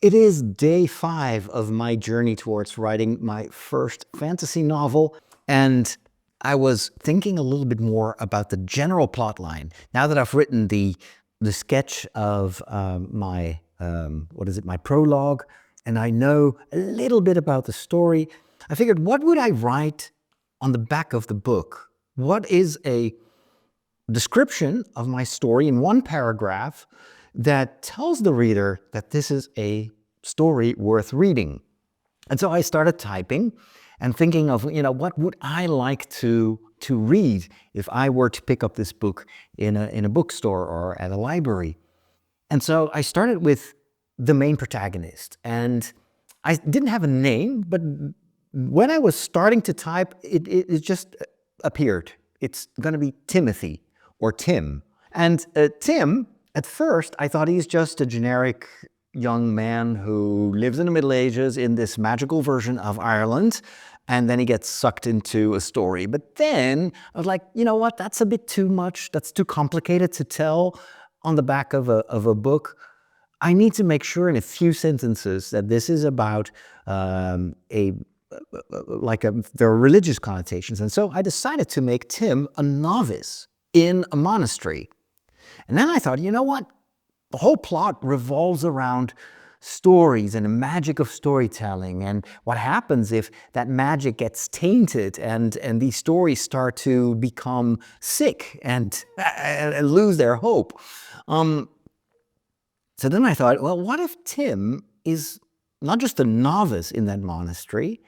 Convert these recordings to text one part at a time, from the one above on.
It is day 5 of my journey towards writing my first fantasy novel, and I was thinking a little bit more about the general plot line. Now that I've written the sketch of my my prologue, and I know a little bit about the story, I figured, what would I write on the back of the book? What is a description of my story in one paragraph that tells the reader that this is a story worth reading? And so I started typing and thinking of, what would I like to read if I were to pick up this book in a bookstore or at a library. And so I started with the main protagonist, and I didn't have a name, but when I was starting to type, it just appeared. It's going to be Timothy or Tim. And Tim, at first, I thought he's just a generic young man who lives in the Middle Ages in this magical version of Ireland, and then he gets sucked into a story. But then I was like, you know what, that's a bit too much. That's too complicated to tell on the back of a book. I need to make sure in a few sentences that this is about there are religious connotations. And so I decided to make Tim a novice in a monastery. And then I thought, you know what? The whole plot revolves around stories and the magic of storytelling, and what happens if that magic gets tainted and these stories start to become sick and lose their hope. So then I thought, well, what if Tim is not just a novice in that monastery,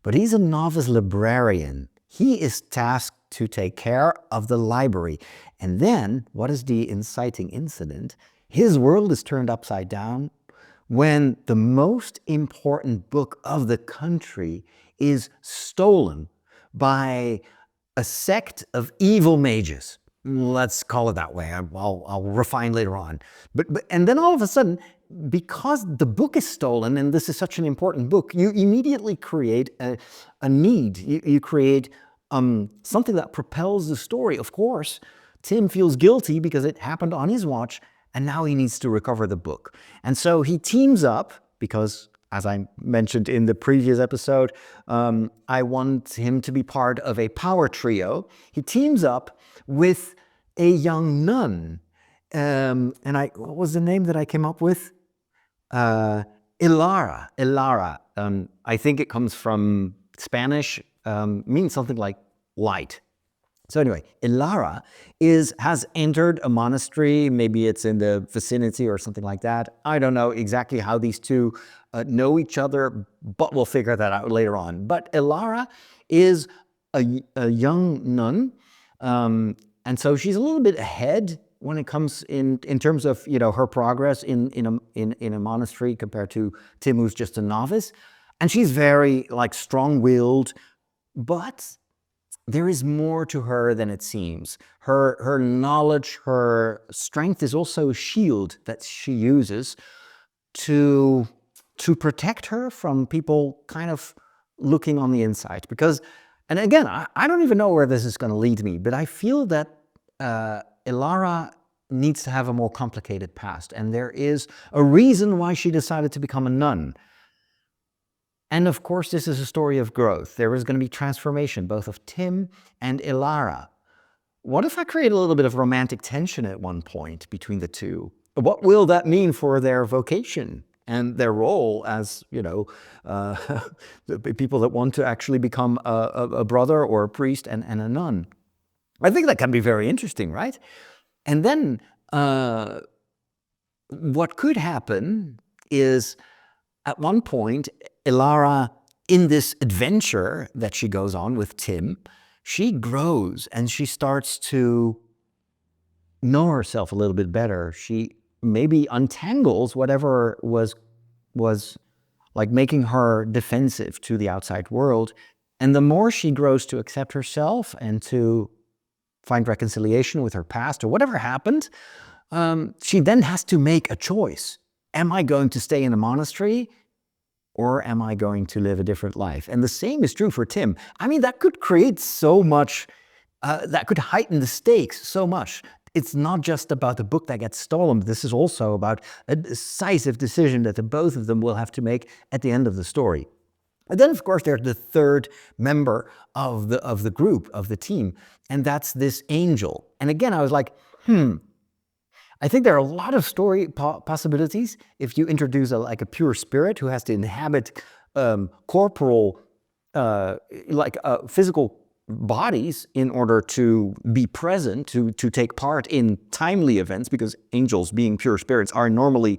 but he's a novice librarian? He is tasked to take care of the library. And then, what is the inciting incident? His world is turned upside down when the most important book of the country is stolen by a sect of evil mages. Let's call it that way. I'll refine later on. And then all of a sudden, because the book is stolen, and this is such an important book, you immediately create a need. You create something that propels the story. Of course, Tim feels guilty because it happened on his watch, and now he needs to recover the book. And so he teams up because, as I mentioned in the previous episode, I want him to be part of a power trio. He teams up with a young nun. What was the name that I came up with? Ilara. I think it comes from Spanish, means something like light. So anyway, Ilara has entered a monastery. Maybe it's in the vicinity or something like that. I don't know exactly how these two know each other, but we'll figure that out later on. But Ilara is a young nun, and so she's a little bit ahead when it comes in terms of her progress in a monastery compared to Tim, who's just a novice. And she's very strong-willed, but there is more to her than it seems. Her knowledge, her strength is also a shield that she uses to protect her from people kind of looking on the inside. Because, and again, I don't even know where this is going to lead me, but I feel that Ilara needs to have a more complicated past, and there is a reason why she decided to become a nun. And of course, this is a story of growth. There is going to be transformation, both of Tim and Ilara. What if I create a little bit of romantic tension at one point between the two? What will that mean for their vocation and their role as, the people that want to actually become a brother or a priest and a nun? I think that can be very interesting, right? And then what could happen is, at one point, Ilara, in this adventure that she goes on with Tim, she grows and she starts to know herself a little bit better. She maybe untangles whatever was making her defensive to the outside world. And the more she grows to accept herself and to find reconciliation with her past or whatever happened, she then has to make a choice. Am I going to stay in a monastery, or am I going to live a different life? And the same is true for Tim. I mean, that could create so much, that could heighten the stakes so much. It's not just about the book that gets stolen, but this is also about a decisive decision that the both of them will have to make at the end of the story. And then, of course, there's the third member of the group, of the team, and that's this angel. And again, I was like, I think there are a lot of story possibilities if you introduce a pure spirit who has to inhabit corporal, physical bodies in order to be present, to take part in timely events, because angels, being pure spirits, are normally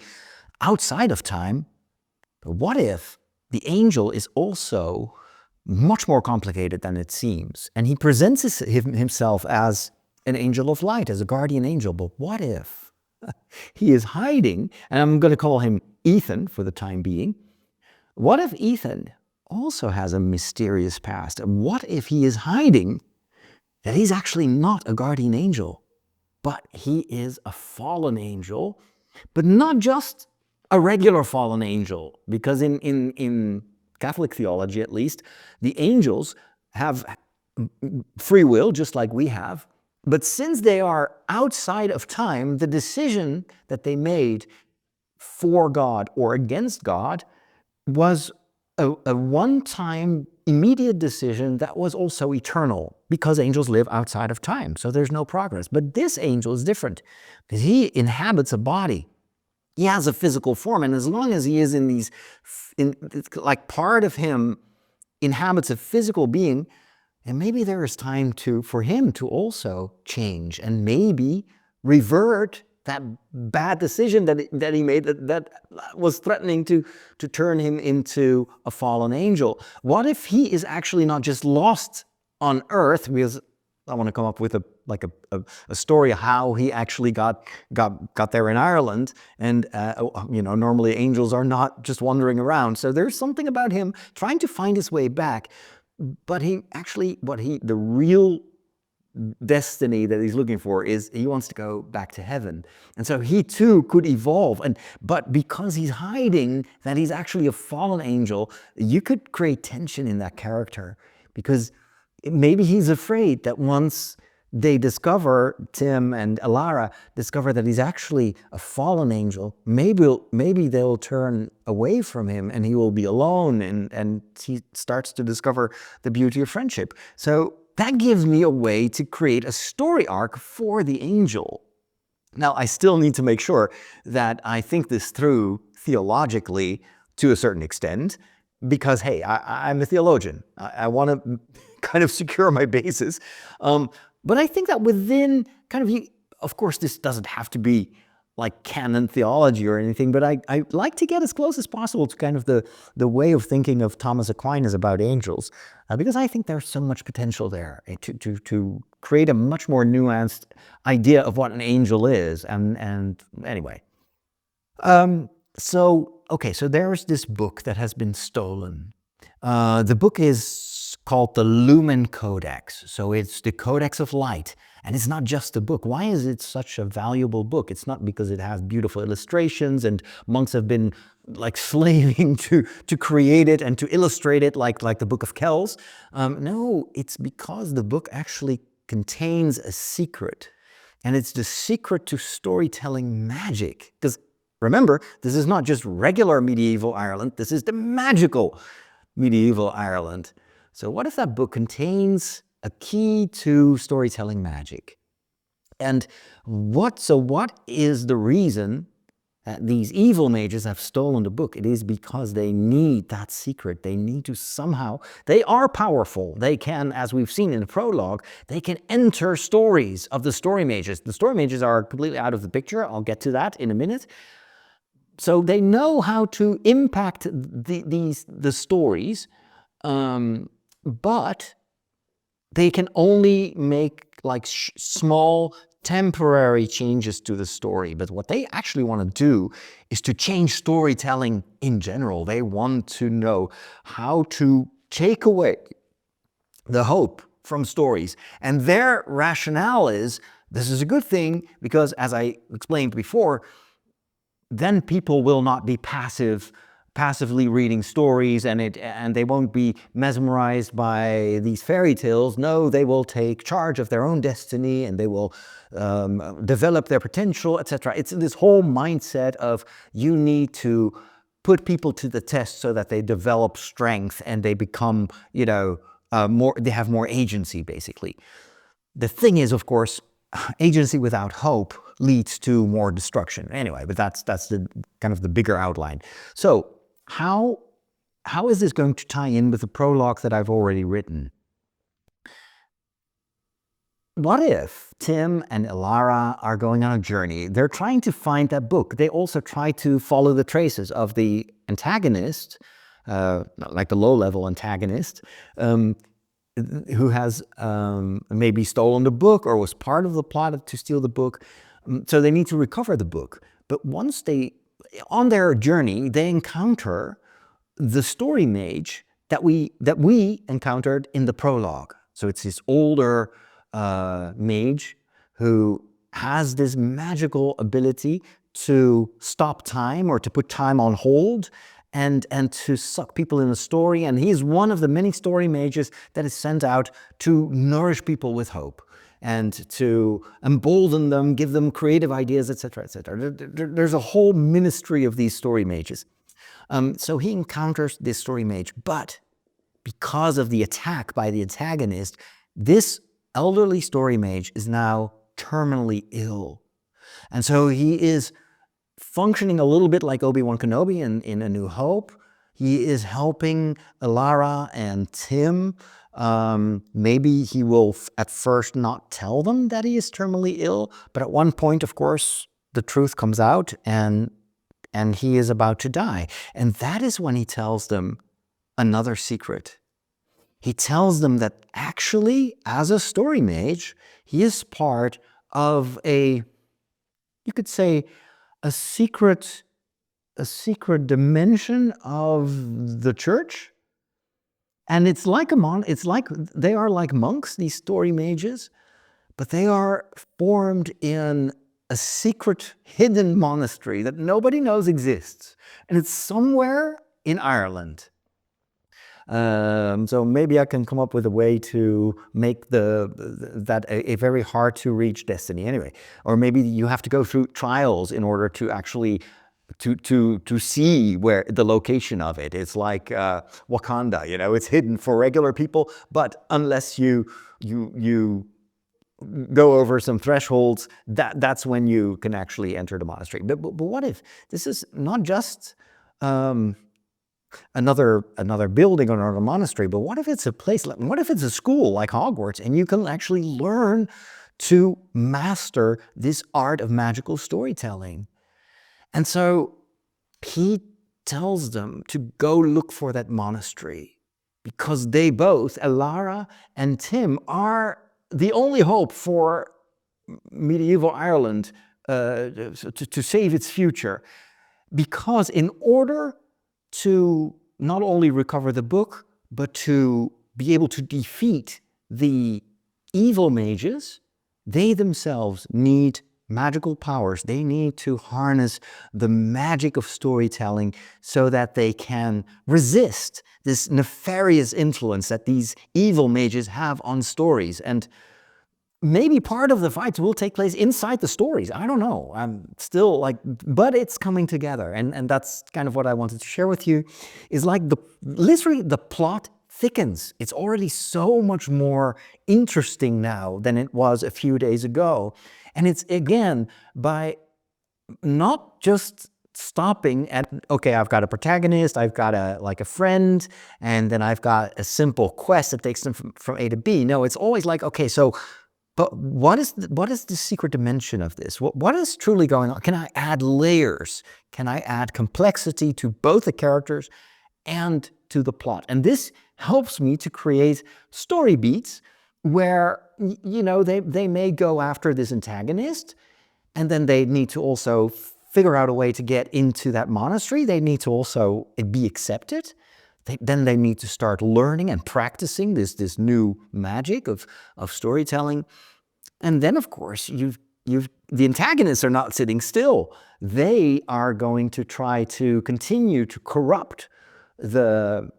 outside of time. But what if the angel is also much more complicated than it seems? And he presents himself as an angel of light, as a guardian angel. But what if he is hiding, and I'm going to call him Ethan for the time being. What if Ethan also has a mysterious past? What if he is hiding that he's actually not a guardian angel, but he is a fallen angel, but not just a regular fallen angel, because in Catholic theology, at least, the angels have free will, just like we have. But since they are outside of time, the decision that they made for God or against God was a one-time immediate decision that was also eternal, because angels live outside of time, so there's no progress. But this angel is different, because he inhabits a body. He has a physical form, and as long as he is part of him inhabits a physical being, and maybe there is time for him to also change and maybe revert that bad decision that he made that was threatening to turn him into a fallen angel. What if he is actually not just lost on earth, because I want to come up with a story of how he actually got there in Ireland, and normally angels are not just wandering around. So there's something about him trying to find his way back. But the real destiny that he's looking for is he wants to go back to heaven. And so he too could evolve. But because he's hiding that he's actually a fallen angel, you could create tension in that character, because maybe he's afraid that once they discover, Tim and Alara discover that he's actually a fallen angel, maybe they'll turn away from him and he will be alone, and he starts to discover the beauty of friendship. So that gives me a way to create a story arc for the angel. Now, I still need to make sure that I think this through theologically to a certain extent, because, hey, I'm a theologian. I want to kind of secure my basis. But I think that within of course, this doesn't have to be like canon theology or anything, but I like to get as close as possible to kind of the way of thinking of Thomas Aquinas about angels, because I think there's so much potential there to create a much more nuanced idea of what an angel is. And anyway, so there's this book that has been stolen. The book is called the Lumen Codex. So it's the Codex of Light. And it's not just a book. Why is it such a valuable book? It's not because it has beautiful illustrations and monks have been like slaving to create it and to illustrate it like the Book of Kells. No, it's because the book actually contains a secret. And it's the secret to storytelling magic. Because remember, this is not just regular medieval Ireland. This is the magical medieval Ireland. So what if that book contains a key to storytelling magic? And what is the reason that these evil mages have stolen the book? It is because they need that secret. They need to somehow, they are powerful. They can, as we've seen in the prologue, they can enter stories of the story mages. The story mages are completely out of the picture. I'll get to that in a minute. So they know how to impact the stories, but they can only make like small temporary changes to the story. But what they actually want to do is to change storytelling in general. They want to know how to take away the hope from stories. And their rationale is, this is a good thing because, as I explained before, then people will not be passive passively reading stories and they won't be mesmerized by these fairy tales. No, they will take charge of their own destiny and they will develop their potential, etc. It's this whole mindset of you need to put people to the test so that they develop strength and they become, they have more agency, basically. The thing is, of course, agency without hope leads to more destruction. Anyway, but that's the kind of the bigger outline. So how is this going to tie in with the prologue that I've already written? What if Tim and Elara are going on a journey? They're trying to find that book. They also try to follow the traces of the antagonist, like the low-level antagonist, who has maybe stolen the book or was part of the plot to steal the book. So they need to recover the book. But on their journey, they encounter the story mage that we encountered in the prologue. So it's this older mage who has this magical ability to stop time or to put time on hold and to suck people in a story. And he's one of the many story mages that is sent out to nourish people with hope and to embolden them, give them creative ideas, etc., etc. There's a whole ministry of these story mages. So he encounters this story mage, but because of the attack by the antagonist, this elderly story mage is now terminally ill. And so he is functioning a little bit like Obi-Wan Kenobi in A New Hope. He is helping Elara and Tim. Maybe he will at first not tell them that he is terminally ill, but at one point, of course, the truth comes out and he is about to die. And that is when he tells them another secret. He tells them that actually, as a story mage, he is part of you could say, a secret dimension of the church. And it's like they are like monks, these story mages, but they are formed in a secret hidden monastery that nobody knows exists. And it's somewhere in Ireland. So maybe I can come up with a way to make that a very hard to reach destiny anyway. Or maybe you have to go through trials in order to actually to see where the location of it. It's like Wakanda, it's hidden for regular people, but unless you go over some thresholds, that's when you can actually enter the monastery. But what if this is not just another building or another monastery, but what if it's a place, what if it's a school like Hogwarts and you can actually learn to master this art of magical storytelling? And so he tells them to go look for that monastery because they both, Elara and Tim, are the only hope for medieval Ireland to save its future. Because in order to not only recover the book, but to be able to defeat the evil mages, they themselves need magical powers. They need to harness the magic of storytelling so that they can resist this nefarious influence that these evil mages have on stories. And maybe part of the fights will take place inside the stories. I don't know. I'm still but it's coming together. And that's kind of what I wanted to share with you, is literally the plot thickens. It's already so much more interesting now than it was a few days ago. And it's, again, by not just stopping at, okay, I've got a protagonist, I've got a friend, and then I've got a simple quest that takes them from A to B. No, it's always like, okay, so but what is the secret dimension of this? What is truly going on? Can I add layers? Can I add complexity to both the characters and to the plot? And this helps me to create story beats where, they may go after this antagonist, and then they need to also figure out a way to get into that monastery. They need to also be accepted. Then they need to start learning and practicing this new magic of storytelling. And then, of course, you've the antagonists are not sitting still. They are going to try to continue to corrupt the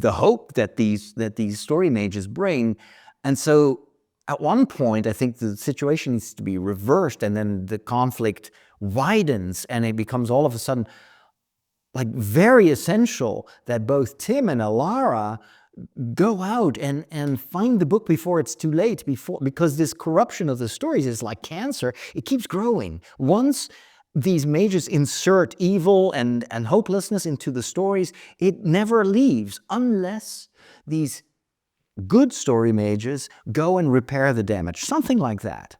hope that these story mages bring. And so at one point, I think the situation needs to be reversed, and then the conflict widens, and it becomes all of a sudden like very essential that both Tim and Alara go out and find the book before it's too late, because this corruption of the stories is like cancer. It keeps growing. Once these mages insert evil and hopelessness into the stories, it never leaves unless these good story mages go and repair the damage, something like that.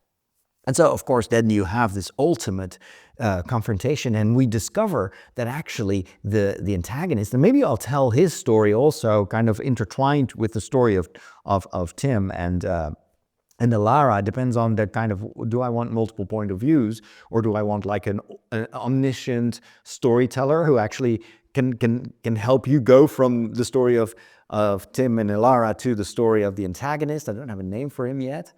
And so, of course, then you have this ultimate confrontation, and we discover that actually the antagonist, and maybe I'll tell his story also, kind of intertwined with the story of Tim and Alara. It depends on that kind of, do I want multiple point of views, or do I want like an omniscient storyteller who actually can help you go from the story of Tim and Alara to the story of the antagonist? I don't have a name for him yet.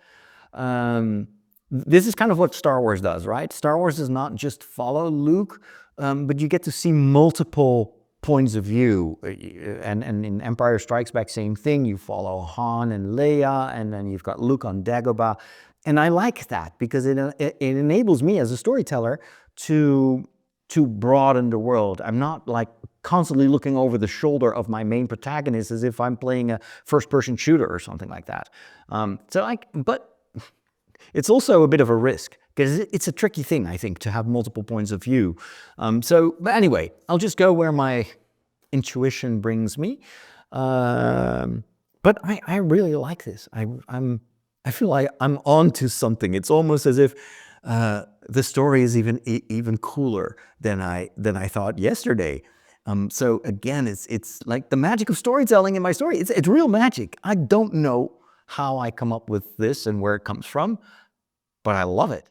This is kind of what Star Wars does, right? Star Wars does not just follow Luke, but you get to see multiple points of view. And in Empire Strikes Back, same thing. You follow Han and Leia, and then you've got Luke on Dagobah. And I like that because it enables me as a storyteller to broaden the world. I'm not like constantly looking over the shoulder of my main protagonist as if I'm playing a first-person shooter or something like that. But it's also a bit of a risk, because it's a tricky thing, I think, to have multiple points of view. But anyway, I'll just go where my intuition brings me. But I really like this. I feel like I'm onto something. It's almost as if the story is even cooler than I thought yesterday. So again, it's like the magic of storytelling in my story. It's real magic. I don't know how I come up with this and where it comes from, but I love it.